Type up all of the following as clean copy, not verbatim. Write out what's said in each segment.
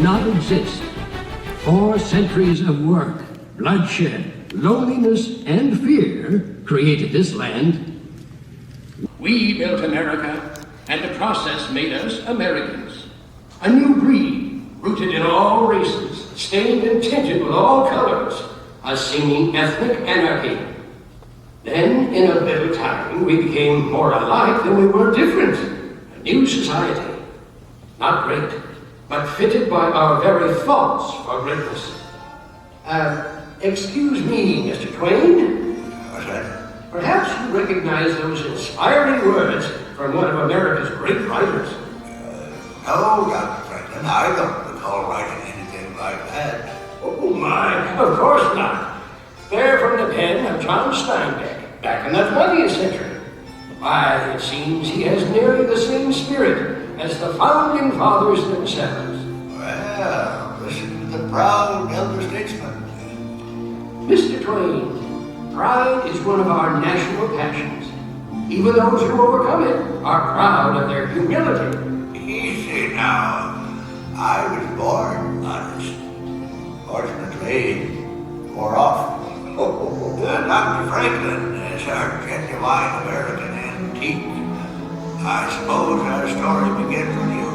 not exist. 4 centuries of work, bloodshed, loneliness, and fear created this land. We built America, and the process made us Americans. A new breed, rooted in all races, stained and tinted with all colors, a seeming ethnic anarchy. Then, in a little time, we became more alike than we were different. A new society. Not great, but fitted by our very thoughts for greatness. Excuse me, Mr. Twain. What's that? Perhaps you recognize those inspiring words from one of America's great writers. No, Dr. Franklin, I don't recall writing anything like that. Oh my, of course not. They're from the pen of John Steinbeck, back in the 20th century. Why, it seems he has nearly the same spirit as the founding fathers themselves. Well, listen to the proud elder statesman. Mr. Twain, pride is one of our national passions. Even those who overcome it are proud of their humility. Easy now. I was born honest. Fortunately, more often. Dr. Franklin is our genuine American antique. I suppose our story begins with you.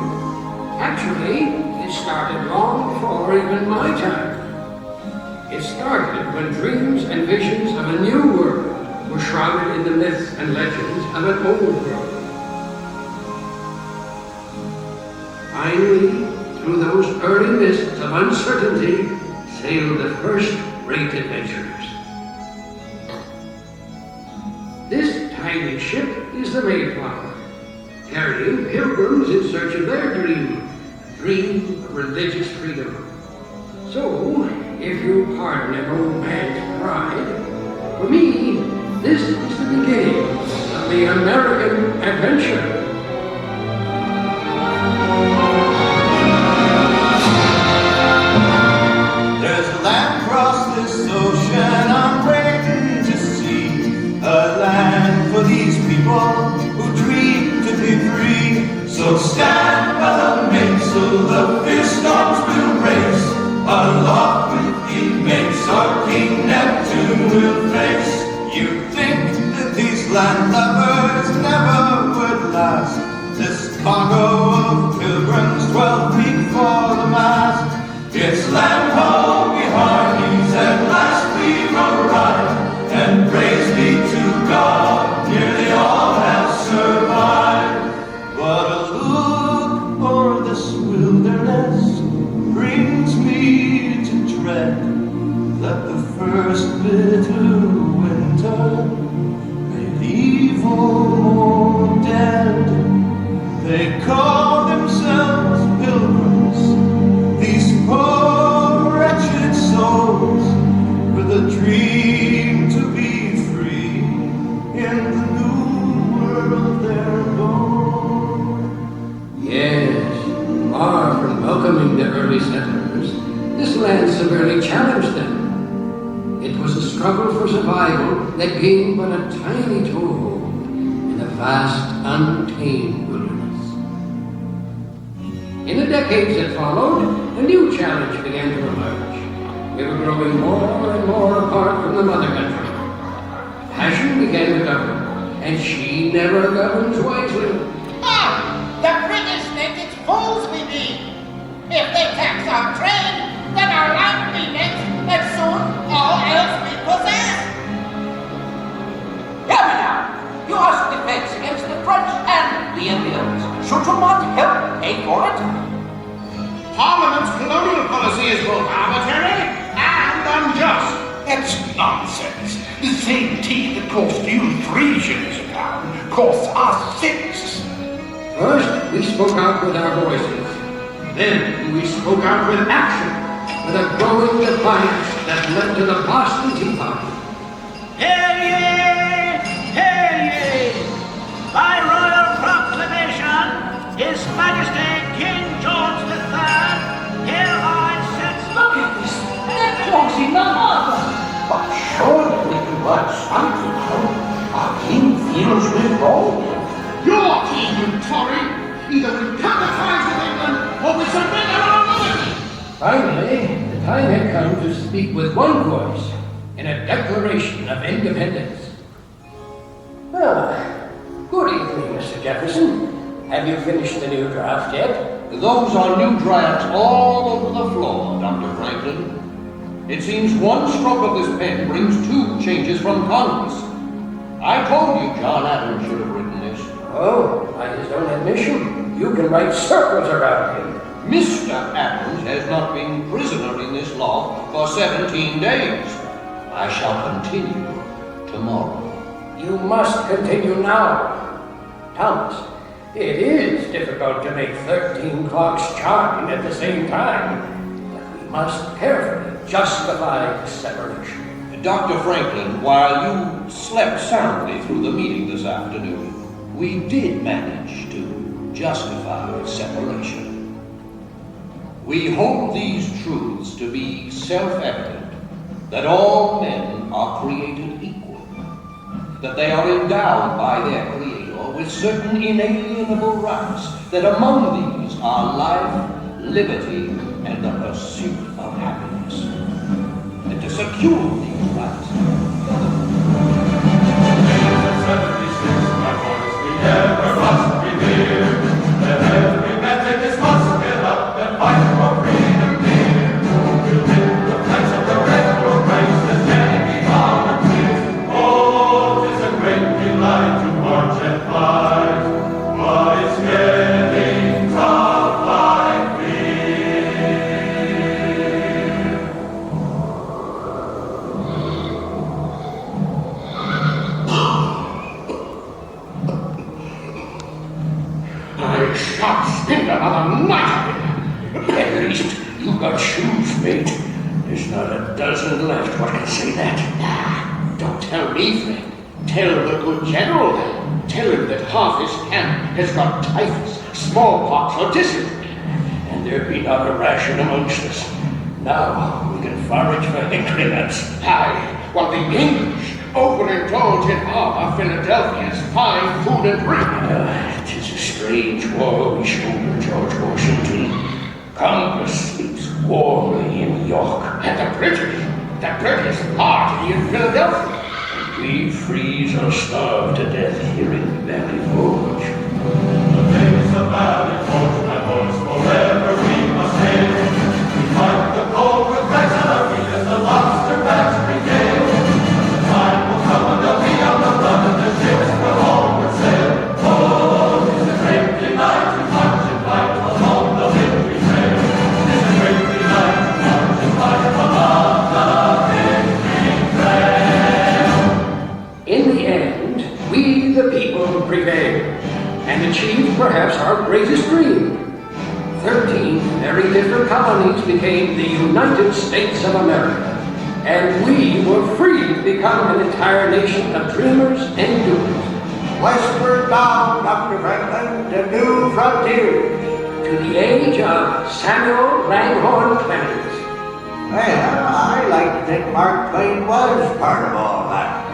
Actually, it started long before even my time. It started when dreams and visions of a new world were shrouded in the myths and legends of an old world. Finally, through those early mists of uncertainty, sailed the first great adventurers. This tiny ship is the Mayflower, carrying pilgrims in search of their dream, a dream of religious freedom. So, if you pardon an old man's pride, for me, this is the beginning of the American adventure. There's a land across this ocean I'm waiting to see, a land for these people who dream to be free. So stand by the mainsail, the fierce storms will race, aloft with the mates our King Neptune will face. You think that these land lovers never would last, this cargo of pilgrims 12 feet for the mast. It's land ho, we hearties, at last we've arrived, and praise be to God, nearly all have survived. But a look o'er this wilderness brings me to dread that the first bitter winter may leave all more dead. They call themselves pilgrims, these poor wretched souls, with a dream to be free in the new world they're born. Yes, far from welcoming the early settlers, this land severely challenged them. It was a struggle for survival that gained but a tiny toehold in a vast, untamed wilderness. In the decades that followed, a new challenge began to emerge. We were growing more and more apart from the mother country. Passion began to govern, and she never governs wisely. The British think it's fools we be. If they tax our trade, then our land be next, and soon all else be possessed. Hear me now. You ask defense against the French and the Indians. Should you not help pay for it? Parliament's colonial policy is both arbitrary and unjust. That's nonsense. The same tea that cost you 3 shillings a pound costs us 6. First, we spoke out with our voices. Then, we spoke out with action, with a growing defiance that led to the Boston Tea Party. Hear ye! Hear ye! By royal proclamation, His Majesty King George III hereby sets... Look at this. They're crossing the harbor. But surely we can work something out. Our king feels we're wrong. Your king, you Tory! Either we cut the ties with England, or we surrender our liberty! Finally, the time had come to speak with one voice in a declaration of independence. Ah, good evening, Mr. Jefferson. Have you finished the new draft yet? Those are new drafts all over the floor, Dr. Franklin. It seems one stroke of this pen brings 2 changes from Congress. I told you John Adams should have written this. Oh, by his own admission, you can write circles around him. Mr. Adams has not been prisoner in this loft for 17 days. I shall continue tomorrow. You must continue now. Thomas, it is difficult to make 13 clocks chime at the same time, but we must carefully justify separation. Dr. Franklin, while you slept soundly through the meeting this afternoon, we did manage to justify separation. We hold these truths to be self-evident, that all men are created equal, that they are endowed by their Creator with certain inalienable rights, that among these are life, liberty, and the pursuit of happiness. And to secure these rights, ever must be near, that every Methodist must get up and fight for freedom here. We'll win the flags of the red or race as many volunteers. Oh, 'tis a great delight to march and fight, but it's getting tough like fear. I shan't spend another night of it. At least you've got shoes, mate. There's not a dozen left what can say that. Don't tell me, Fred. Tell the good general then. Tell him that half his camp has got typhus, smallpox, or dysentery. And there be not a ration amongst us. Now we can forage for hickory nuts. Aye, while the English open and told in harbor Philadelphia's fine food and drink. 'Tis a strange war we shoulder, George Washington. Congress sleeps warmly in York. And the British party in Philadelphia. We freeze or starve to death here in Valley Forge. The face of Valley Forge, my boys, forever we must hail. We fight the cold with rags on our feet as the lobster backs brigade. The time will come when they'll be on the run and the ships will homeward sail. Oh, 'tis a great delight to march and fight along the victory trail. 'Tis a great delight to march and fight along the victory trail. In the end, we the people prevailed and achieved perhaps our greatest dream. 13 very different colonies became the United States of America, and we were free to become an entire nation of dreamers and doers. Westward bound, Dr. Franklin, to new frontiers. To the age of Samuel Langhorne Clemens. Well, I like to think Mark Twain was part of all that.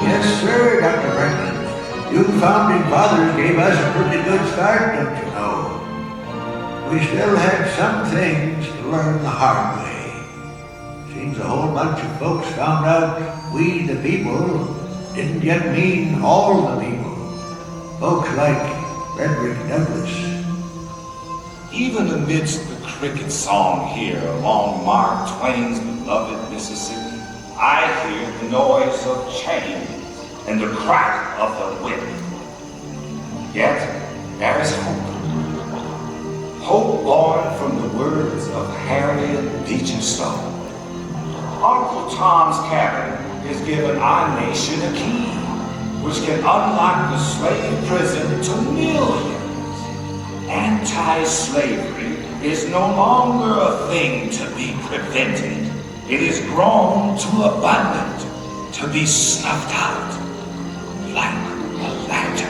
Yes, sir, Dr. Franklin. You founding fathers gave us a pretty good start, don't you know? We still had some things to learn the hard way. Seems a whole bunch of folks found out we the people didn't yet mean all the people. Folks like Frederick Douglass. Even amidst the cricket song here along Mark Twain's beloved Mississippi, I hear the noise of chains and the crack of the whip. Yet there is hope. Hope born from the words of Harriet Beecher Stowe. Uncle Tom's Cabin has given our nation a key which can unlock the slave prison to millions. Anti-slavery is no longer a thing to be prevented. It is grown too abundant to be snuffed out like a lantern.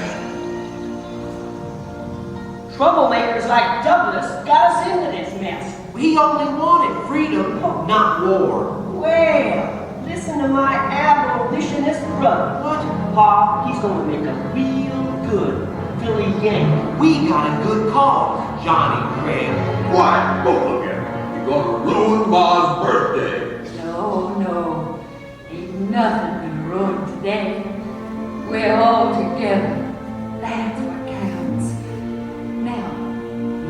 Troublemakers like Douglas got us into this mess. We only wanted freedom, not war. Well, listen to my abolitionist brother. What? Pa, he's gonna make a real good Philly Yankee. We got a good cause, Johnny Graham. Why, both of you? You're gonna ruin Ma's birthday. No. Ain't nothing been ruined today. We're all together. That's what counts. Now,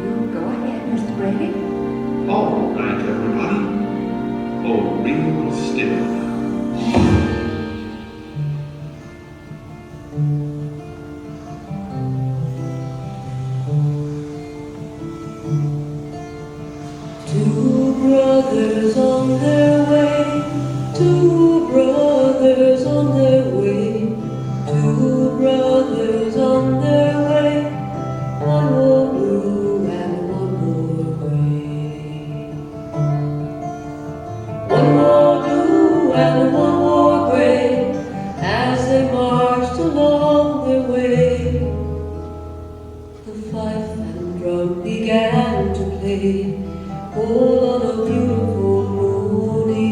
you go ahead, Mr. Brady. All right, everybody. Hold real still. Two brothers on their way, two brothers on their way, two brothers on their way, one more blue and one more gray. One more blue and one more gray, as they marched along their way. The fife and drum began to play, all on a beautiful morning.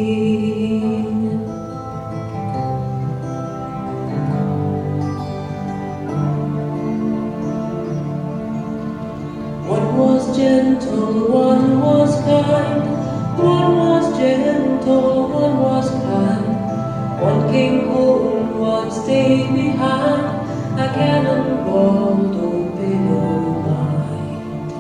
One was gentle, one was kind. One was gentle, one was kind. One came home, one stayed behind. A cannonball don't pay no mind.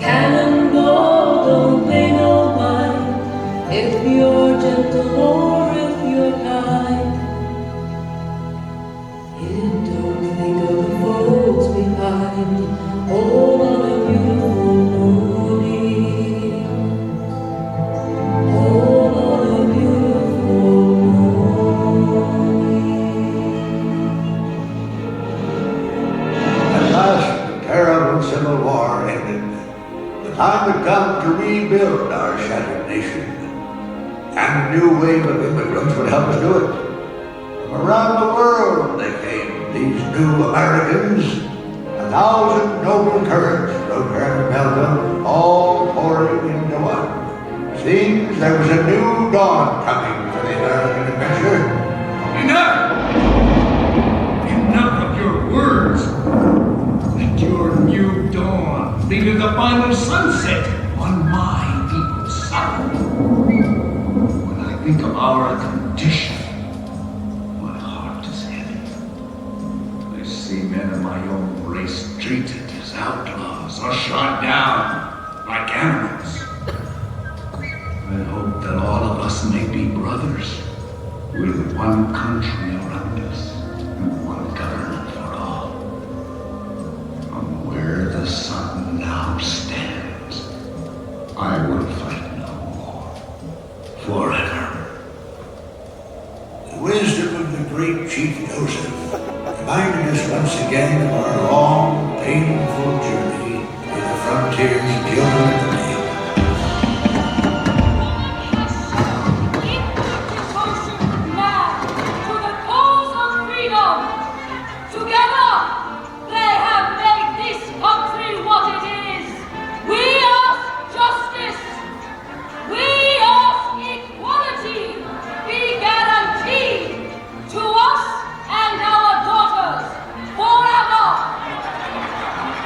Cannonball don't pay no mind, if you're gentle or if you're kind. It don't think of the folks behind, all on a beautiful morning, all on a beautiful morning. At last, the terrible Civil War ended. The time had come to rebuild our shattered nation, and a new wave of immigrants would help us do it. From around the world they came, these new Americans. 1,000 noble currents rode around Melbourne, all pouring into one. Seems there was a new dawn coming for the American adventure. Enough! Enough of your words. Let your new dawn be to the final sunset on my people's side. When I think of our condition, my heart is heavy. I see men of my own race treated as outlaws or shot down like animals. I hope that all of us may be brothers with one country around us and one government for all. From where the sun now stands, I will fight no more. Forever. The wisdom of the great Chief Joseph reminded us once again of our long, painful journey through the frontiers of human liberty.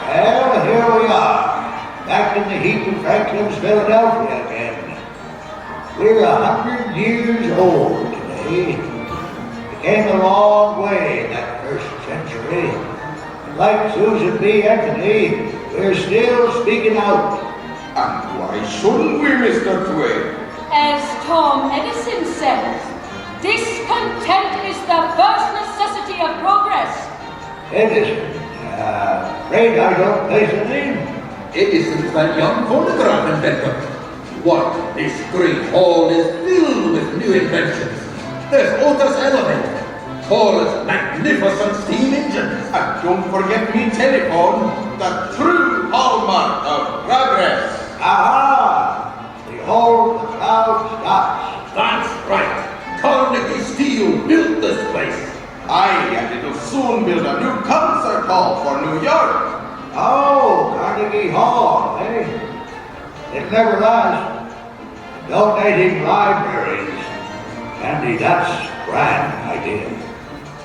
Well, here we are, back in the heat of Franklin's Philadelphia again. We're 100 years old today. We came a long way in that first century. And like Susan B. Anthony, we're still speaking out. And why shouldn't we, Mr. Twain? As Tom Edison says, discontent is the first necessity of progress. Edison, afraid I don't place the name. Edison's that young phonograph inventor. What, this great hall is filled with new inventions. There's Otis elevator, Thor's magnificent steam engines. And don't forget me telephone, the true hallmark of progress. Aha! Behold the proud Scots. That's right. Carnegie Steel built this place. Aye, and it'll soon build a new concert hall for New York. Oh, Carnegie Hall, eh? It never lasts. Donating libraries. Andy, that's a grand idea.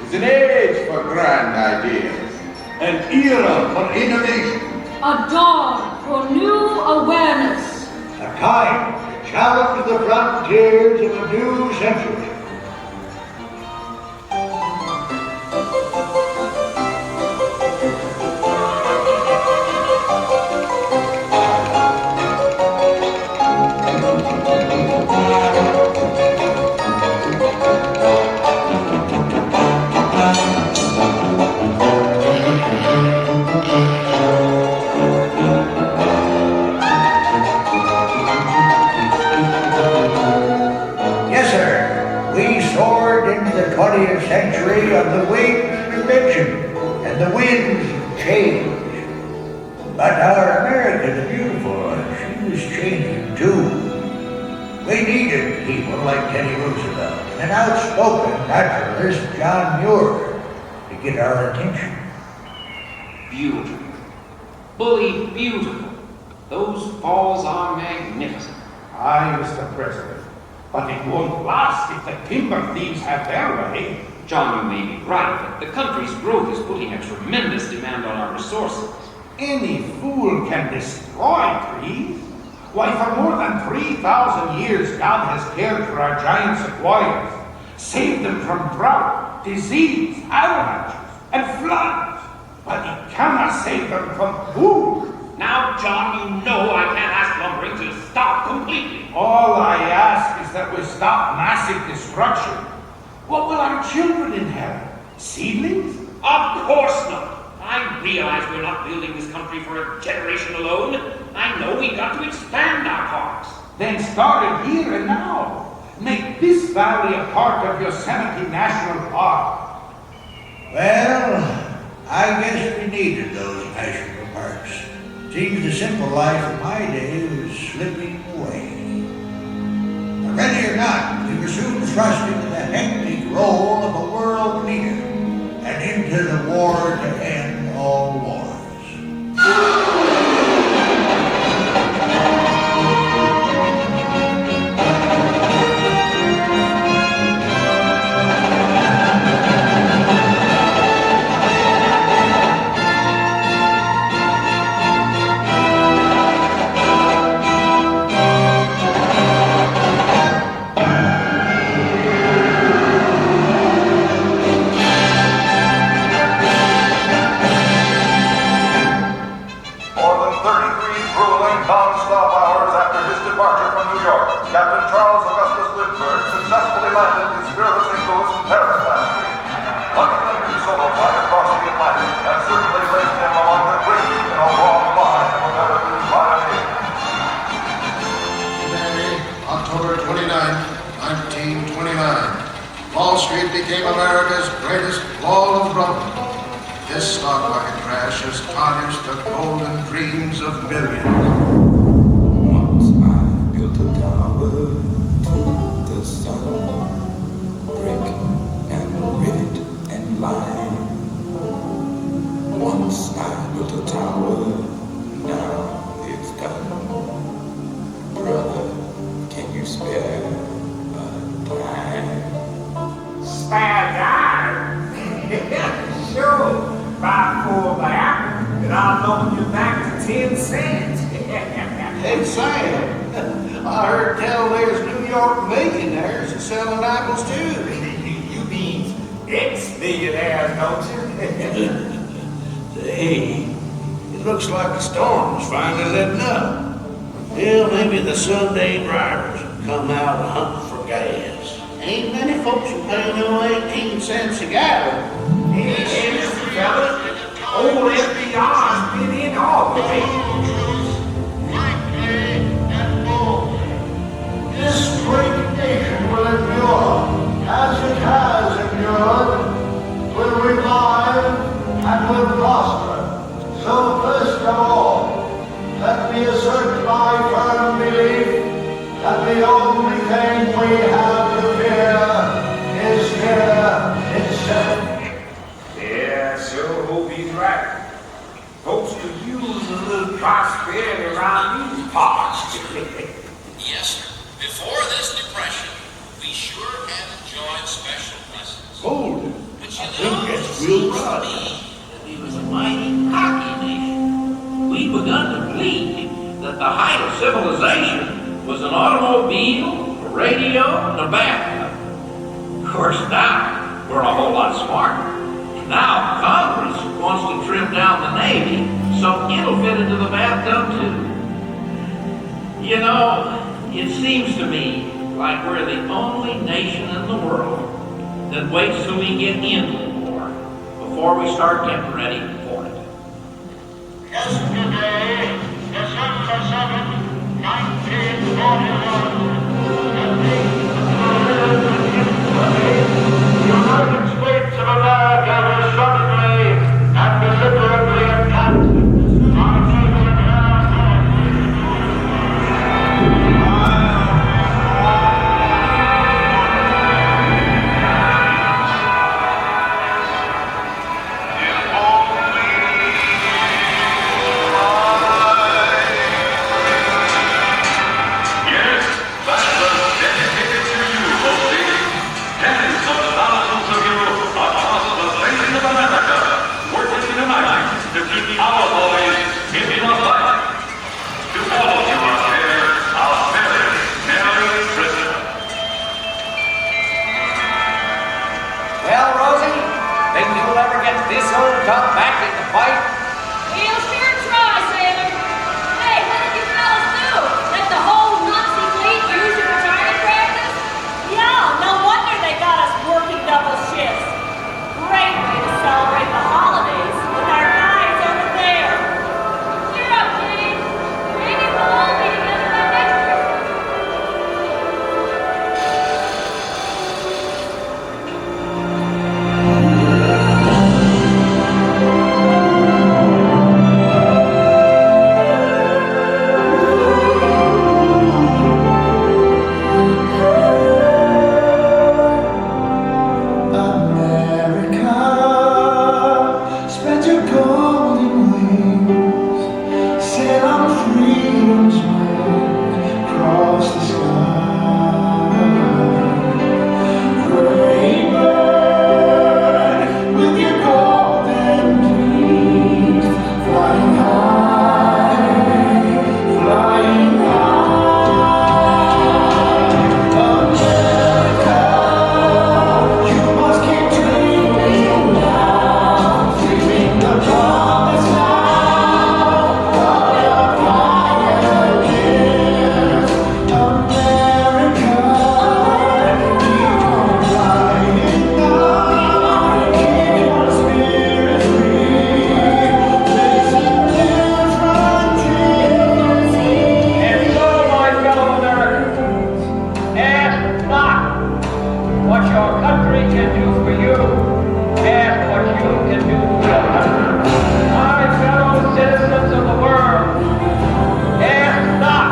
It's an age for grand ideas. An era for innovation. A dawn for new awareness. A time to challenge the frontiers of a new century. Yes, sir. We soared into the 20th century on the wings of invention, and the winds changed. But our America the Beautiful, she was changing too. We needed people like Teddy Roosevelt and outspoken naturalist John Muir to get our attention. Beautiful. Bully beautiful. Those falls are magnificent. Aye, Mr. President. But it won't last if the timber thieves have their way. John, you may be right, but the country's growth is putting a tremendous demand on our resources. Any fool can destroy trees. Why, for more than 3,000 years, God has cared for our giant sequoias, saved them from drought, disease, avalanches, and floods. But He cannot save them from food. Now, John, you know I can't ask lumbering to stop completely. All I ask is that we stop massive destruction. What will our children inherit? Seedlings? Of course not. I realize we're not building this country for a generation alone. I know we've got to expand our parks. Then start it here and now. Make this valley a part of Yosemite National Park. Well, I guess we needed those national parks. Seems the simple life of my day was slipping away. But ready or not, we were soon thrust into the hectic role of a world leader and into the war to end all wars. Captain Charles Augustus Lindbergh successfully landed his fearless Eagles in Paris last week. Luckily, his solo flight across the Atlantic has certainly placed him along the great in a long line of America's pioneers. Today, October 29th, 1929, Wall Street became America's greatest ball of drum. This stock market crash has tarnished the golden dreams of millions. The sun, brick and rivet and line. Once I built a tower, now it's done. Brother, can you spare a dime? Spare dime? Sure. Buy 4 of that, and I'll loan you back to 10 cents. Hey, Sam. I heard tell there's New York millionaires that selling apples too. You mean ex-millionaires, don't you? Hey, it looks like the storm's finally letting up. Well, maybe the Sunday drivers come out and hunt for gas. Ain't many folks who pay no 18 cents a gallon. Hey, Mr. Fellas, old FBI's been in all the way. This great nation will endure, as it has endured, will revive and will prosper. So first of all, let me assert my firm belief that the only thing we have to fear is fear itself. be sure and enjoy special lessons. Hold it. But I think it's real rod. We was a mighty cocky nation. We begun to believe that the height of civilization was an automobile, a radio, and a bathtub. Of course, now we're a whole lot smarter. Now Congress wants to trim down the Navy so it'll fit into the bathtub too. You know, it seems to me like we're the only nation in the world that waits till we get into the war before we start getting ready for it. Yesterday, December 7th, 1941, the United States of America was suddenly and deliberately attacked by Well, Rosie, think you'll ever get this old duck back in the fight? We'll sure try, sailor. Hey, what did you fellas do? Let the whole Nazi fleet use your retirement practice? Yeah, no wonder they got us working double shifts. Great way to celebrate the holidays with our guys over there. Cheer up, kiddies. Maybe we'll all be together by next Christmas. America, spread your golden wings, sail on freedom's wing across the sky. Great bird, with your golden wings, flying high, flying high. America, you must keep dreaming now, dreaming the promised land of your pioneers. America, keep on flying now, keep your spirit free, facing new frontiers. And so, my fellow Americans, ask not what your country can do for you, ask what you can do for your country. My fellow citizens of the world, ask not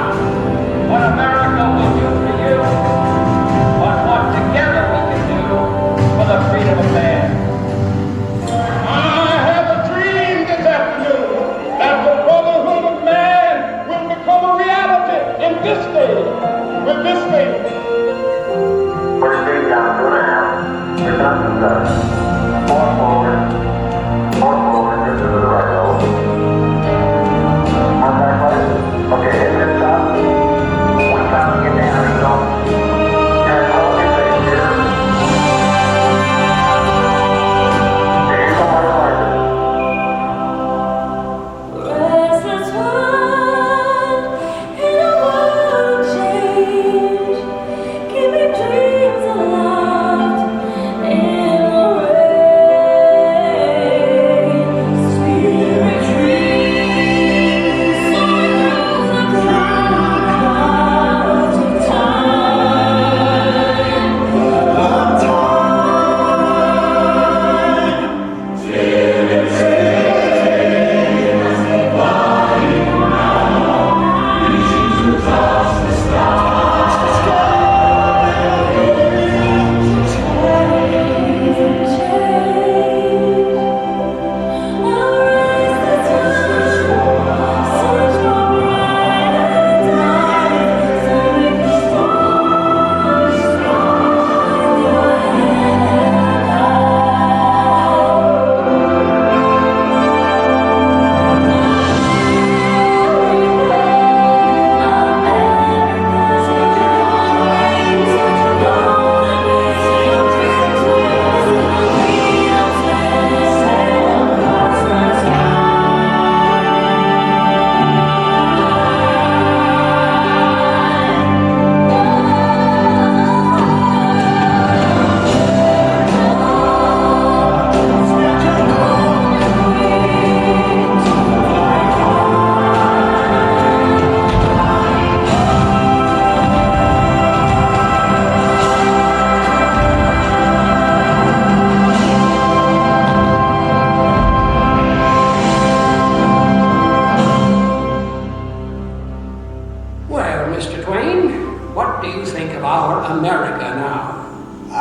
what America will do for you, but what together we can do for the freedom of man. I have a dream this afternoon that the brotherhood of man will become a reality in this state, with this state. First stage down 2.5. You're done to start. 4 forward. 4 forward. Just to the right. Hold. Contact light. Okay, hit this stop. 1 time to get down. Go. And hold your face here. There you go, my license. Restless one in a world of change, keeping dreams alive in a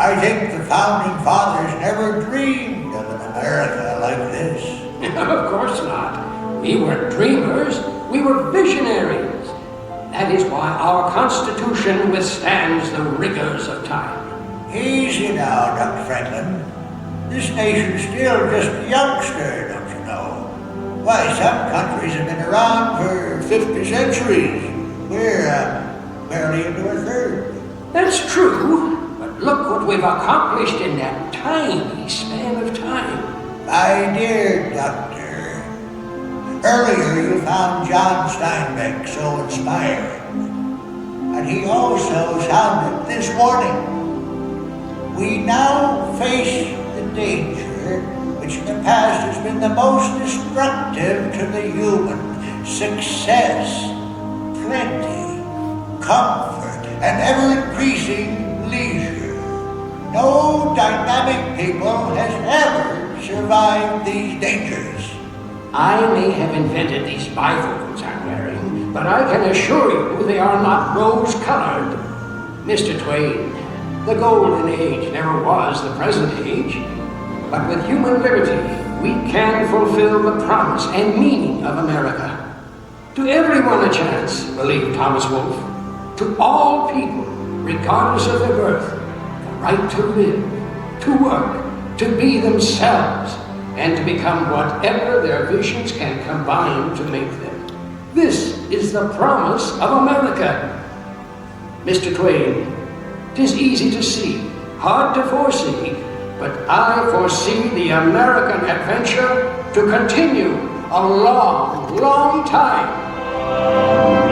I think the founding fathers never dreamed of an America like this. Of course not. We weren't dreamers, we were visionaries. That is why our Constitution withstands the rigors of time. Easy now, Dr. Franklin. This nation's still just a youngster, don't you know? Why, some countries have been around for 50 centuries. We're barely into our third. That's true, but look what we've accomplished in that tiny span of time. My dear Doctor, earlier you found John Steinbeck so inspiring, and he also sounded this warning. We now face the danger which in the past has been the most destructive to the human: success, plenty, comfort, and ever-increasing leisure. No dynamic people has ever survived these dangers. I may have invented these bifocals I'm wearing, but I can assure you they are not rose-colored. Mr. Twain, the golden age never was the present age, but with human liberty, we can fulfill the promise and meaning of America. To everyone a chance, believed Thomas Wolfe. To all people, regardless of their birth, the right to live, to work, to be themselves, and to become whatever their visions can combine to make them. This is the promise of America. Mr. Twain, 'tis easy to see, hard to foresee, but I foresee the American adventure to continue a long, long time.